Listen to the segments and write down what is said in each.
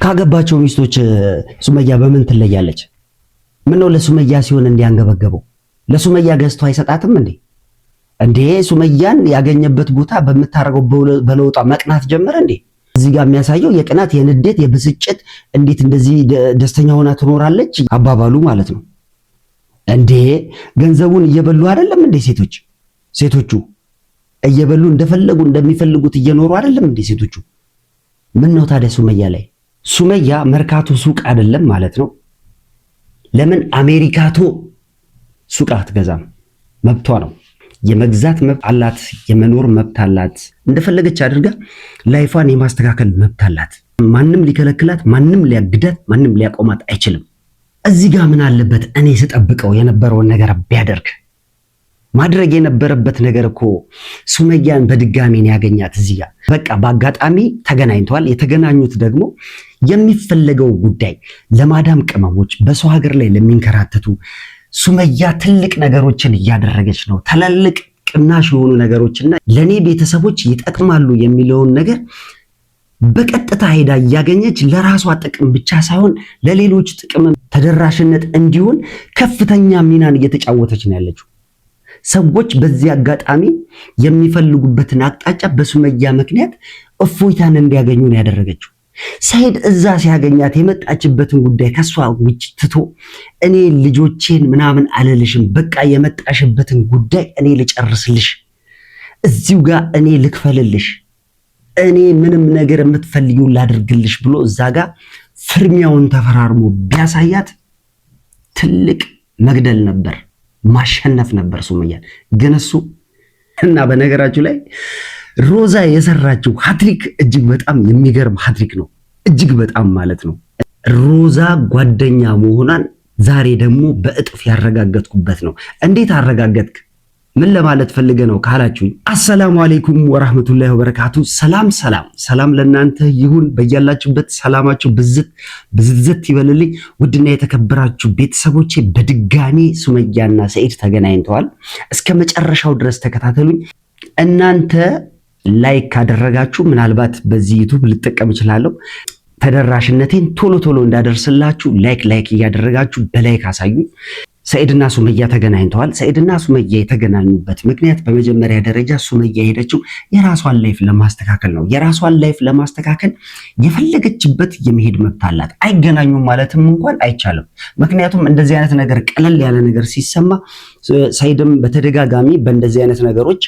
ካገባቸው ሚስቶች ሱመያ በምን ትለያለች? ምን ነው ለሱመያ ሲሆን እንዲያንገበገበው ለሱመያ ገዝቶ አይሰጣትም እንዴ? እንዴ ሱመያን ያገኘበት ቦታ በመታረገው በለውጣ መቅናት ጀመረ እንዴ? እዚህ ጋር የሚያሳየው የቅናት የንዴት የብስጭት እንዴት እንደዚህ ደስተኛ ሆና ትኖራለች አባባሉ ማለት ነው። እንዴ ገንዘቡን እየበሉ አይደለም እንዴ ሴቶቹ እየበሉ እንደፈለጉ እንደሚፈልጉት እየኖሩ አይደለም እንዴ ሴቶቹ? ምን ነው ታዲያ ሱመያ መርካቶ ሱቅ አይደለም ማለት ነው? ለምን አሜሪካቶ ሱቅ አትገዛም? መብቷ ነው። የመግዛት መብት አላት፣ የመኖር መብት አላት። እንደፈለገች አድርጋ ላይፏን የማስተካከል መብት አላት። ማንም ሊከለክላት፣ ማንም ሊያግዳት፣ ማንም ሊያቆማት አይችልም። እዚህ ጋር ምን አለበት እኔ ስጠብቀው የነበረውን ነገር ቢያደርግ? ማድረግ የነበረበት ነገር እኮ ሱመያን በድጋሚ ነው ያገኛት። እዚህ ጋር በቃ በአጋጣሚ ተገናኝተዋል። የተገናኙት ደግሞ የሚፈለገው ጉዳይ ለማዳም ቅመሞች በሰው ሀገር ላይ ለሚንከራተቱ ሱመያ ትልቅ ነገሮችን እያደረገች ነው። ትላልቅ ቅናሽ የሆኑ ነገሮችና ለኔ ቤተሰቦች ይጠቅማሉ የሚለውን ነገር በቀጥታ ሄዳ እያገኘች ለራሷ ጥቅም ብቻ ሳይሆን ለሌሎች ጥቅም ተደራሽነት እንዲሆን ከፍተኛ ሚናን እየተጫወተች ነው ያለችው። ሰዎች በዚህ አጋጣሚ የሚፈልጉበትን አቅጣጫ በሱመያ ምክንያት እፎይታን እንዲያገኙ ነው ያደረገችው። ሰይድ እዛ ሲያገኛት የመጣችበትን ጉዳይ ከሷ ውጭ ትቶ እኔ ልጆቼን ምናምን አልልሽም፣ በቃ የመጣሽበትን ጉዳይ እኔ ልጨርስልሽ፣ እዚሁ ጋር እኔ ልክፈልልሽ፣ እኔ ምንም ነገር የምትፈልጊው ላድርግልሽ ብሎ እዛ ጋር ፍርሚያውን ተፈራርሞ ቢያሳያት ትልቅ መግደል ነበር፣ ማሸነፍ ነበር ሱመያን። ግን እሱ እና በነገራችሁ ላይ ሮዛ የሰራችው ሃትሪክ እጅግ በጣም የሚገርም ሃትሪክ ነው። እጅግ በጣም ማለት ነው። ሮዛ ጓደኛ መሆኗን ዛሬ ደግሞ በእጥፍ ያረጋገጥኩበት ነው። እንዴት አረጋገጥክ? ምን ለማለት ፈልገ ነው ካላችሁኝ፣ አሰላሙ አለይኩም ወራህመቱላሂ ወበረካቱ። ሰላም ለእናንተ ይሁን። በያላችሁበት ሰላማችሁ ብዝት ይበልልኝ። ውድና የተከበራችሁ ቤተሰቦቼ በድጋሚ ሱመያና ሰኢድ ተገናኝተዋል። እስከ መጨረሻው ድረስ ተከታተሉኝ። እናንተ ላይክ ካደረጋችሁ ምናልባት በዚህ ዩቲዩብ ልጠቀም እችላለሁ። ተደራሽነቴን ቶሎ እንዳደርስላችሁ ላይክ እያደረጋችሁ በላይክ አሳዩኝ። ሰኢድና ሱመያ ተገናኝተዋል። ሰኢድና ሱመያ የተገናኙበት ምክንያት በመጀመሪያ ደረጃ ሱመያ ሄደችው የራሷን ላይፍ ለማስተካከል ነው። የራሷን ላይፍ ለማስተካከል የፈለገችበት የመሄድ መብት አላት። አይገናኙም ማለትም እንኳን አይቻልም። ምክንያቱም እንደዚህ አይነት ነገር ቀለል ያለ ነገር ሲሰማ ሰኢድም በተደጋጋሚ በእንደዚህ አይነት ነገሮች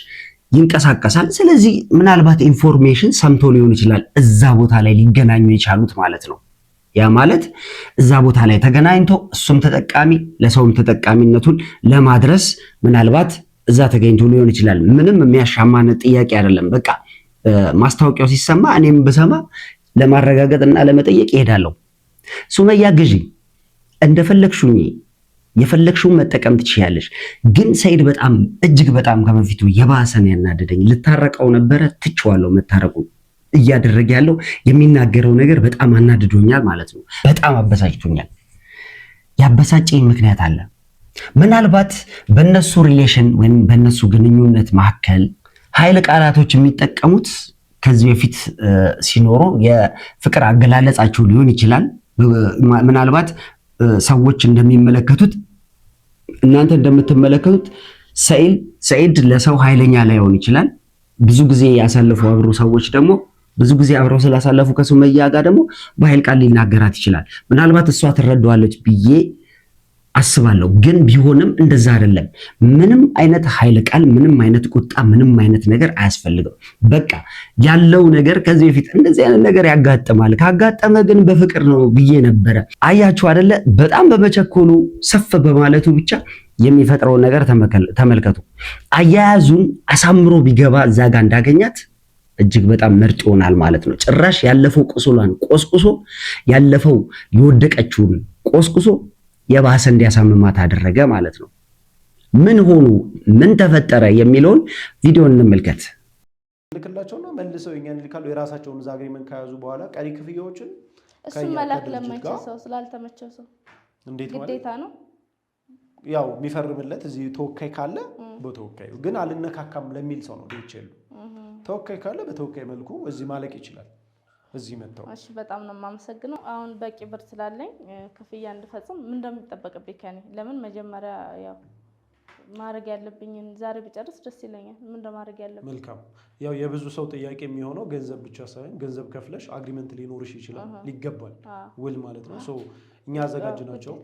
ይንቀሳቀሳል። ስለዚህ ምናልባት ኢንፎርሜሽን ሰምቶ ሊሆን ይችላል እዛ ቦታ ላይ ሊገናኙ የቻሉት ማለት ነው። ያ ማለት እዛ ቦታ ላይ ተገናኝቶ እሱም ተጠቃሚ ለሰውም ተጠቃሚነቱን ለማድረስ ምናልባት እዛ ተገኝቶ ሊሆን ይችላል። ምንም የሚያሻማን ጥያቄ አይደለም። በቃ ማስታወቂያው ሲሰማ እኔም ብሰማ ለማረጋገጥና ለመጠየቅ ይሄዳለሁ። ሱመያ ግዢ እንደፈለግሽኝ የፈለግሽውን መጠቀም ትችያለሽ። ግን ሰኢድ በጣም እጅግ በጣም ከመፊቱ የባሰን ያናደደኝ ልታረቀው ነበረ፣ ትችዋለሁ። መታረቁ እያደረገ ያለው የሚናገረው ነገር በጣም አናድዶኛል ማለት ነው። በጣም አበሳጭቶኛል። ያበሳጨኝ ምክንያት አለ። ምናልባት በነሱ ሪሌሽን ወይም በነሱ ግንኙነት መካከል ኃይለ ቃላቶች የሚጠቀሙት ከዚህ በፊት ሲኖሩ የፍቅር አገላለጻቸው ሊሆን ይችላል። ምናልባት ሰዎች እንደሚመለከቱት እናንተ እንደምትመለከቱት ሰኢድ ለሰው ኃይለኛ ላይሆን ይችላል። ብዙ ጊዜ ያሳለፉ አብሮ ሰዎች ደግሞ ብዙ ጊዜ አብረው ስላሳለፉ ከሱመያ ጋር ደግሞ በኃይል ቃል ሊናገራት ይችላል። ምናልባት እሷ ትረዳዋለች ብዬ አስባለሁ። ግን ቢሆንም እንደዛ አይደለም። ምንም አይነት ኃይል ቃል፣ ምንም አይነት ቁጣ፣ ምንም አይነት ነገር አያስፈልግም። በቃ ያለው ነገር ከዚህ በፊት እንደዚህ አይነት ነገር ያጋጥማል። ካጋጠመ ግን በፍቅር ነው ብዬ ነበረ። አያችሁ አይደለ? በጣም በመቸኮሉ ሰፍ በማለቱ ብቻ የሚፈጥረውን ነገር ተመልከቱ። አያያዙን አሳምሮ ቢገባ እዛ ጋር እንዳገኛት እጅግ በጣም ምርጥ ይሆናል ማለት ነው። ጭራሽ ያለፈው ቁስሏን ቆስቁሶ ያለፈው የወደቀችውን ቆስቁሶ የባሰ እንዲያሳምማት አደረገ ማለት ነው። ምን ሆኑ፣ ምን ተፈጠረ የሚለውን ቪዲዮ እንመልከት። ልክላቸውና መልሰው እኛን ይልካሉ። የራሳቸውን እዛ አግሪመንት ከያዙ በኋላ ቀሪ ክፍያዎችን እሱ መላክ ለማይችል ሰው ስላልተመቸው ሰው እንዴት ግዴታ ነው ያው የሚፈርምለት እዚህ ተወካይ ካለ በተወካዩ ግን አልነካካም ለሚል ሰው ነው ዲቼሉ ተወካይ ካለ በተወካይ መልኩ እዚህ ማለቅ ይችላል። እዚህ መጣው። እሺ በጣም ነው የማመሰግነው። አሁን በቂ ብር ስላለኝ ክፍያ እንድፈጽም ምን እንደሚጠበቅብኝ ከኔ ለምን መጀመሪያ ያው ማድረግ ያለብኝን ዛሬ ብጨርስ ደስ ይለኛል። ምን እንደማድረግ ያለብኝ? መልካም። ያው የብዙ ሰው ጥያቄ የሚሆነው ገንዘብ ብቻ ሳይሆን ገንዘብ ከፍለሽ አግሪመንት ሊኖርሽ ይችላል ሊገባል ውል ማለት ነው። ሶ እኛ አዘጋጅናቸው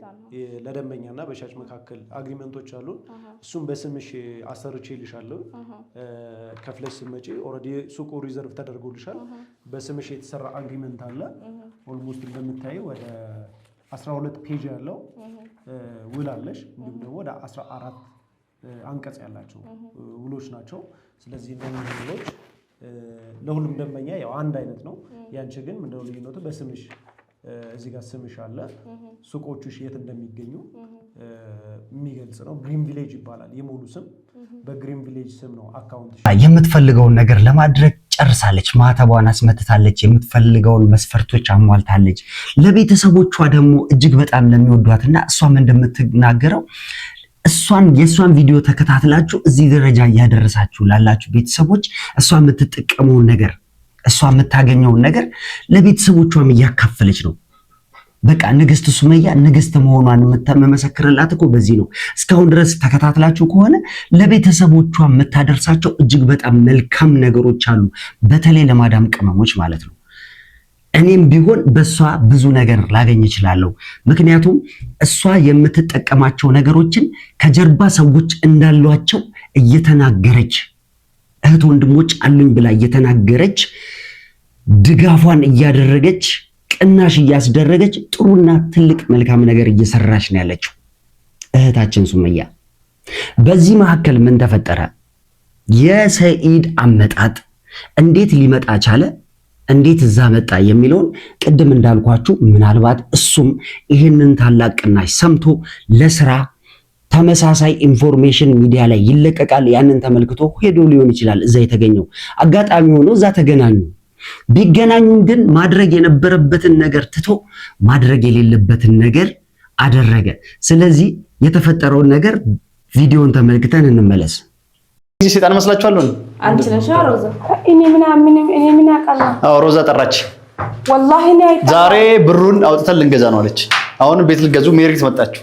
ለደንበኛና በሻጭ መካከል አግሪመንቶች አሉን። እሱም በስምሽ አሰርቼልሻለሁ። ከፍለሽ ስትመጪ ኦልሬዲ ሱቁ ሪዘርቭ ተደርጎልሻል። በስምሽ የተሰራ አግሪመንት አለ። ኦልሞስት እንደምታየው ወደ 12 ፔጅ ያለው ውል አለሽ። እንዲሁም ደግሞ ወደ 14 አንቀጽ ያላቸው ውሎች ናቸው። ስለዚህ እነዚህ ውሎች ለሁሉም ደንበኛ ያው አንድ አይነት ነው። ያንቺ ግን ምንድነው ልዩነቱ? በስምሽ እዚህ ጋር ስምሽ አለ። ሱቆቹሽ የት እንደሚገኙ የሚገልጽ ነው። ግሪን ቪሌጅ ይባላል የሙሉ ስም። በግሪን ቪሌጅ ስም ነው አካውንትሽ። የምትፈልገውን ነገር ለማድረግ ጨርሳለች። ማተቧን አስመትታለች። የምትፈልገውን መስፈርቶች አሟልታለች። ለቤተሰቦቿ ደግሞ እጅግ በጣም ለሚወዷትና እሷም እንደምትናገረው የእሷን ቪዲዮ ተከታትላችሁ እዚህ ደረጃ እያደረሳችሁ ላላችሁ ቤተሰቦች እሷ የምትጠቀመውን ነገር እሷ የምታገኘውን ነገር ለቤተሰቦቿም እያካፈለች ነው። በቃ ንግስት ሱመያ ንግስት መሆኗን የምትመሰክርላት እኮ በዚህ ነው። እስካሁን ድረስ ተከታትላችሁ ከሆነ ለቤተሰቦቿ የምታደርሳቸው እጅግ በጣም መልካም ነገሮች አሉ። በተለይ ለማዳም ቅመሞች ማለት ነው። እኔም ቢሆን በሷ ብዙ ነገር ላገኝ እችላለሁ። ምክንያቱም እሷ የምትጠቀማቸው ነገሮችን ከጀርባ ሰዎች እንዳሏቸው እየተናገረች እህት ወንድሞች አሉኝ ብላ እየተናገረች ድጋፏን እያደረገች ቅናሽ እያስደረገች ጥሩና ትልቅ መልካም ነገር እየሰራች ነው ያለችው እህታችን ሱመያ። በዚህ መካከል ምን ተፈጠረ? የሰኢድ አመጣጥ እንዴት ሊመጣ ቻለ? እንዴት እዛ መጣ የሚለውን ቅድም እንዳልኳችሁ ምናልባት እሱም ይህንን ታላቅ ቅናሽ ሰምቶ ለስራ ተመሳሳይ ኢንፎርሜሽን ሚዲያ ላይ ይለቀቃል። ያንን ተመልክቶ ሄዶ ሊሆን ይችላል እዛ የተገኘው። አጋጣሚ ሆኖ እዛ ተገናኙ። ቢገናኙም ግን ማድረግ የነበረበትን ነገር ትቶ ማድረግ የሌለበትን ነገር አደረገ። ስለዚህ የተፈጠረውን ነገር ቪዲዮን ተመልክተን እንመለስ። እዚህ ሰይጣን መስላችኋለሁ? አንቺ ነሽ ሮዛ? እኔ ምን አውቃለሁ? አዎ ሮዛ ጠራች። ወላሂ ዛሬ ብሩን አውጥተን ልንገዛ ነው አለች። አሁን ቤት ልገዙ ሜሪት መጣችሁ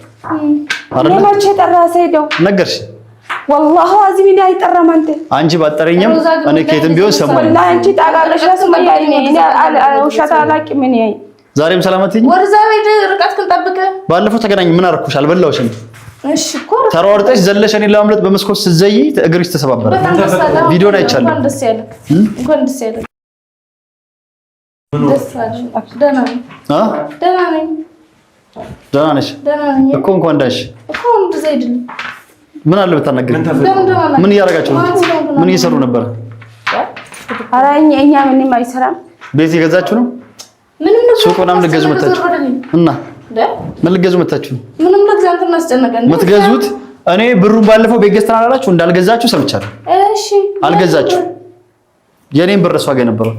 አይደል? መቼ ጠራ ሰይደው ነገርሽ? ወላሂ አዚም ላይ ጠራም። አንቺ ባጠረኝም እኔ ከየትም ቢሆን ሰማኝ። ወላሂ አንቺ ታውቃለሽ ሱመያ። እኔ ውሸት አላውቅም። እኔ ዛሬም ሰላማትኝ ወርዛ ቤት ርቀትክን ጠብቀ። ባለፈው ተገናኝ። ምን አደረኩሽ? አልበላሁሽም። እሺ እኮ ተሯርጠሽ ዘለሽ እኔን ለማምለጥ በመስኮት ስትዘይ እግርሽ ተሰባበረ። ቪዲዮን አይቻለሁ። እንኳን ደስ ያለህ። እንኳን ደስ ያለህ። ደስ አለሽ? ደህና ነኝ። ደህና ነኝ። ደህና ነሽ እኮ? እንኳን ዳሽ እኮ እንደዚህ አይደለም። ምን አለ ብታናገሪ? ምን እያደረጋችሁ ነው? ምን እየሰሩ ነበር? ኧረ እኛ ምንም አይሰራም። ቤት የገዛችሁ ነው? ሱቅ ምናምን ልትገዙ መጣችሁ እና ምን ልትገዙ መጣችሁ? ምንም ለግዛት እናስጨነቀን የምትገዙት እኔ ብሩን ባለፈው ቤት ገዝተን አላላችሁ እንዳልገዛችሁ ሰምቻለሁ። እሺ አልገዛችሁ። የኔን ብር እሷ ጋር ነበረው።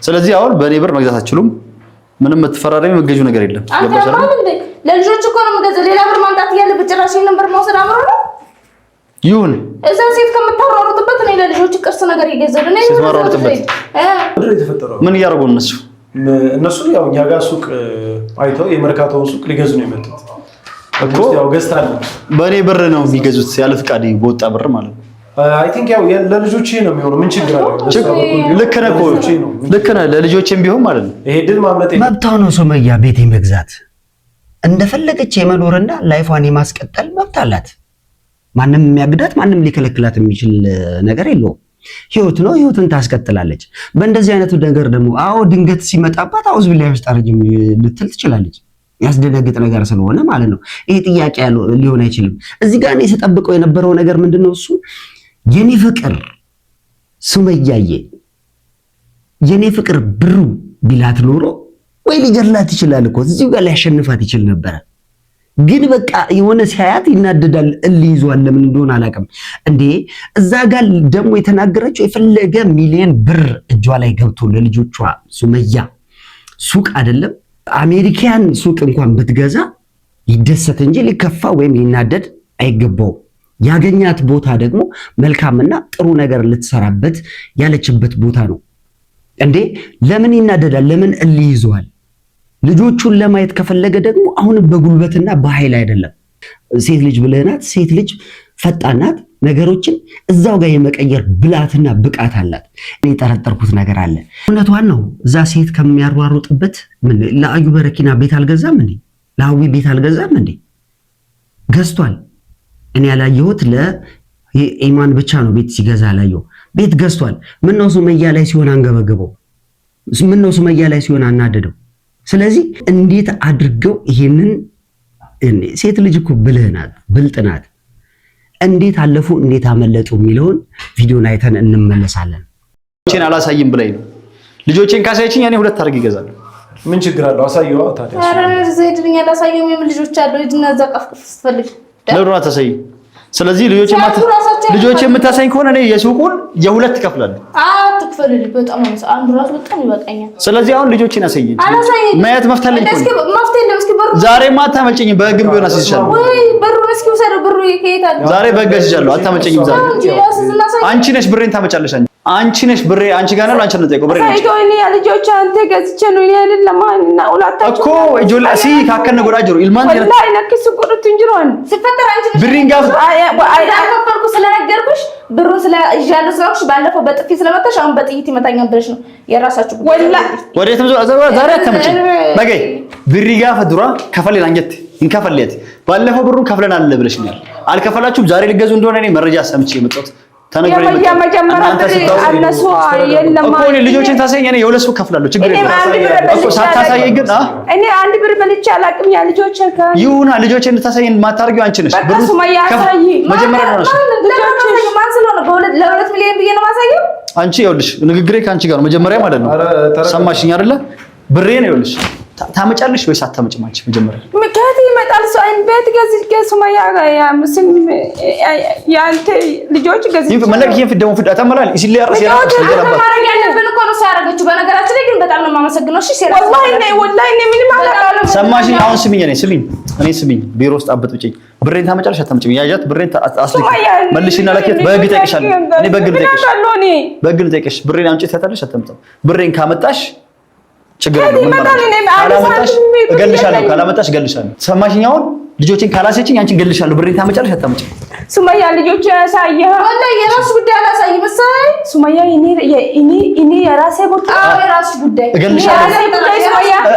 ስለዚህ አሁን በእኔ ብር መግዛት አትችሉም። ምንም የምትፈራረሚ የምትገዙ ነገር የለም። ገባሽ አይደል? ለልጆች እኮ ነው የምገዛው። ሌላ ብር ማምጣት እያለብህ በጭራሽ ይሄን ብር መውሰድ አምሮ ነው? ይሁን እዛ ሴት ከምታሯሩጥበት እኔ ለልጆች ቅርስ ነገር ይገዛሉ። እኔ ምን እያደረጉ እነሱ እነሱ ያው እኛ ጋር ሱቅ አይተው የመርካቶውን ሱቅ ሊገዙ ነው የመጡት እኮ። ያው ገዝታል። በእኔ ብር ነው የሚገዙት፣ ያለ ፍቃድ በወጣ ብር ማለት ነው። አይ ቲንክ ያው ለልጆቼ ነው የሚሆነው። ምን ችግር አለ? ልክ ነህ እኮ ልክ ነህ። ለልጆቼም ቢሆን ማለት ነው። ይሄ ድል ማምለጥ መብቷ ነው። ሱመያ ቤት መግዛት እንደፈለገች የመኖርና ላይፏን የማስቀጠል መብት አላት። ማንም የሚያግዳት ማንም ሊከለክላት የሚችል ነገር የለውም። ህይወት ነው፣ ህይወትን ታስቀጥላለች። በእንደዚህ አይነቱ ነገር ደግሞ አዎ ድንገት ሲመጣባት አውዝ ቢላሂ ወስጣረጅም ልትል ትችላለች። ያስደነግጥ ነገር ስለሆነ ማለት ነው። ይሄ ጥያቄ ሊሆን አይችልም። እዚህ ጋር እኔ ስጠብቀው የነበረው ነገር ምንድነው? እሱ የኔ ፍቅር ሱመያዬ የኔ ፍቅር ብሩ ቢላት ኖሮ ወይ ሊገላት ይችላል እኮ እዚሁ ጋር ሊያሸንፋት ይችል ነበረ። ግን በቃ የሆነ ሲያያት ይናደዳል። እልይዟል። ለምን እንደሆነ አላውቅም። እንዴ እዛ ጋር ደግሞ የተናገረችው የፈለገ ሚሊዮን ብር እጇ ላይ ገብቶ ለልጆቿ ሱመያ ሱቅ አይደለም አሜሪካን ሱቅ እንኳን ብትገዛ ይደሰት እንጂ ሊከፋ ወይም ሊናደድ አይገባውም። ያገኛት ቦታ ደግሞ መልካምና ጥሩ ነገር ልትሰራበት ያለችበት ቦታ ነው። እንዴ ለምን ይናደዳል? ለምን እልህ ይዘዋል? ልጆቹን ለማየት ከፈለገ ደግሞ አሁንም በጉልበትና በኃይል አይደለም። ሴት ልጅ ብልህናት፣ ሴት ልጅ ፈጣናት፣ ነገሮችን እዛው ጋር የመቀየር ብላትና ብቃት አላት። እኔ የጠረጠርኩት ነገር አለ። እውነቷን ነው። እዛ ሴት ከሚያሯሩጥበት ለአዩ በረኪና ቤት አልገዛም እንዴ? ለአዊ ቤት አልገዛም እንዴ? ገዝቷል። እኔ ያላየሁት ለኢማን ብቻ ነው ቤት ሲገዛ ያላየው። ቤት ገዝቷል። ምን ነው ሱመያ ላይ ሲሆን አንገበገበው? ምን ነው ሱመያ ላይ ሲሆን አናደደው? ስለዚህ እንዴት አድርገው ይሄንን ሴት ልጅ እኮ ብልህ ናት፣ ብልጥ ናት። እንዴት አለፉ እንዴት አመለጡ የሚለውን ቪዲዮን አይተን እንመለሳለን። ልጆቼን አላሳይም ብለኝ ነው። ልጆቼን ካሳየችኝ እኔ 2 አድርግ ይገዛል። ምን ችግር አለው? አሳየዋ ታዲያ። ኧረ ዘይድኛ ላሳየው የምን ልጆች አለው? እድና ዘቀፍቅፍ ስትፈልግ ለሩና ታሳይ። ስለዚህ ልጆቼ የምታሳይ ከሆነ እኔ የሱቁን የ2 እከፍላለሁ። አትክፈልልኝ። በጣም ነው አንዱ ራሱ በጣም ይበቃኛል። ስለዚህ አሁን ልጆቼን አሳየኝ። ማየት መፍታለኝ እኮ መፍቴ የለም። እስኪ በሩ ዛሬማ አታመጭኝም። በህግም ቢሆን አስይዝሻለሁ። ወይ በሩ እስኪ ወሰደው። በሩ ይከይታል። ዛሬ በህግ አስይዝሻለሁ። አታመጭኝም። ዛሬ አንቺ ነሽ ብሬን ታመጫለሽ። አንቺ ነሽ ብሬ አንቺ ጋር ነው። አንቺ ነው ጠይቀው ብሬ ነው እኔ ልጆች አንተ ገዝቼ ነው እኔ አይደለም እና ሁላታችሁ እኮ ጆላ ሲ ካከነ ጎዳጅሮ ኢልማን ገረ ወላሂ ነክስ ቁርጥ እንጅሮን ሲፈጠር አንቺ ብሪንግ አፍ አከበርኩ ስለነገርኩሽ ብሩን ስለያለው ስለሽ ባለፈው በጥፊ ስለመታሽ አሁን በጥይት ይመታኛል ብለሽ ነው የራሳችሁ ወላሂ ወዴትም ዛሬ አታመጭኝ። በገይ ብሪጋ ፈድሯ ከፈለን አንጀት እንከፈለት ባለፈው ብሩን ከፍለናል ብለሽኛል። አልከፈላችሁም። ዛሬ ልገዙ እንደሆነ እኔ መረጃ ሰምቼ የመጣሁት ተነግሮኝ የመጀመሪያ አነሱ የለም እኮ እኔ ልጆችን ታሳየኝ። እኔ የ2 ሱቅ ከፍላለሁ። ችግር የለም እኮ ሳታሳየኝ ግን እኔ 1 ብር በልቼ አላቅም። ያ ልጆች ይሁና ልጆችን እንድታሳየኝ ማታርጊው አንቺ ነሽ። ብሩ መጀመሪያ ነው ልጆች ማን ስለሆነ ለ2 ሚሊዮን ብዬ ነው ማሳየው። አንቺ ይኸውልሽ ንግግሬ ከአንቺ ጋር ነው መጀመሪያ ማለት ነው። ሰማሽኝ አይደለ? ብሬ ነው ይኸውልሽ። ታመጫለሽ ወይስ አታመጭም? አንቺ መጀመሪያ ምክንያት ይመጣል ሰው አይን ቤት ገዝቼ ሱመያ ያ ሙስሊም ያንተ ልጆች ገዝቼ መለክ ይፈደሙ ፍዳ ተመላል ኢስሊ ያርስ ያራስ ይገላባ ማረግ ያለብን እኮ ነው ያደረገችው። በነገራችን ላይ ግን በጣም ነው የማመሰግነው። እሺ ሴራ ወላሂ እኔ ምንም አላውቅም። ሰማሽኝ? አሁን ስሚኝ፣ እኔ ስሚኝ፣ ቢሮ ውስጥ አበጥብጭኝ። ብሬን ታመጫለሽ አታመጭም? ያጃት ብሬን አስልክ መልሽና ለከት በህግ ጠይቅሻለሁ። እኔ በህግ ልጠይቅሽ። ብሬን አምጪ ታታለሽ አታመጣም? ብሬን ካመጣሽ ችግር የለም። ካላመጣሽ እገልሻለሁ፣ ካላመጣሽ እገልሻለሁ። ሰማሽኝ? አሁን ልጆችን ካላሰችኝ አንቺን እገልሻለሁ። ብሬን ታመጫለሽ አታመጭም? ሱመያ ልጆች ያሳየህ ወላሂ የራስ ጉዳይ አላሳይም። መሳይ ሱመያ እኔ የራሴ ጉዳይ የራስ ጉዳይ እገልሻለሁ።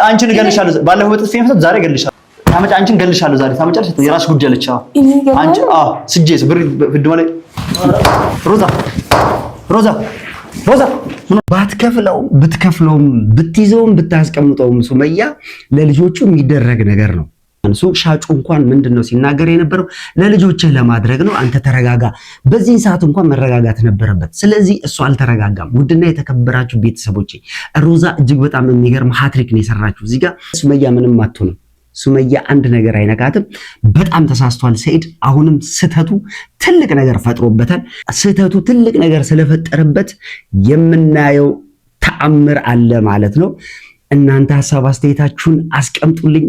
አንቺን እገልሻለሁ። ባለፈው በጥፊ የመታሁት ዛሬ እገልሻለሁ። ታመጫ አንቺን እገልሻለሁ። ዛሬ ታመጫለሽ። የራስ ጉዳይ አለች። አንቺ ስጄስ ብር ፍድ ማለት ሮዛ ባትከፍለው ብትከፍለውም ብትይዘውም ብታስቀምጠውም ሱመያ ለልጆቹ የሚደረግ ነገር ነው። ሱቅ ሻጩ እንኳን ምንድነው ሲናገር የነበረው ለልጆችህ ለማድረግ ነው። አንተ ተረጋጋ። በዚህን ሰዓት እንኳን መረጋጋት ነበረበት። ስለዚህ እሱ አልተረጋጋም። ውድና የተከበራችሁ ቤተሰቦቼ ሮዛ እጅግ በጣም የሚገርም ሃትሪክ ነው የሰራችሁ። እዚህ ጋር ሱመያ ምንም አትሆንም። ሱመያ አንድ ነገር አይነካትም። በጣም ተሳስቷል ሰኢድ። አሁንም ስህተቱ ትልቅ ነገር ፈጥሮበታል። ስህተቱ ትልቅ ነገር ስለፈጠረበት የምናየው ተአምር አለ ማለት ነው። እናንተ ሐሳብ አስተያየታችሁን አስቀምጡልኝ።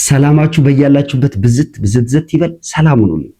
ሰላማችሁ በያላችሁበት ብዝት ይበል። ሰላም ሁኑልኝ።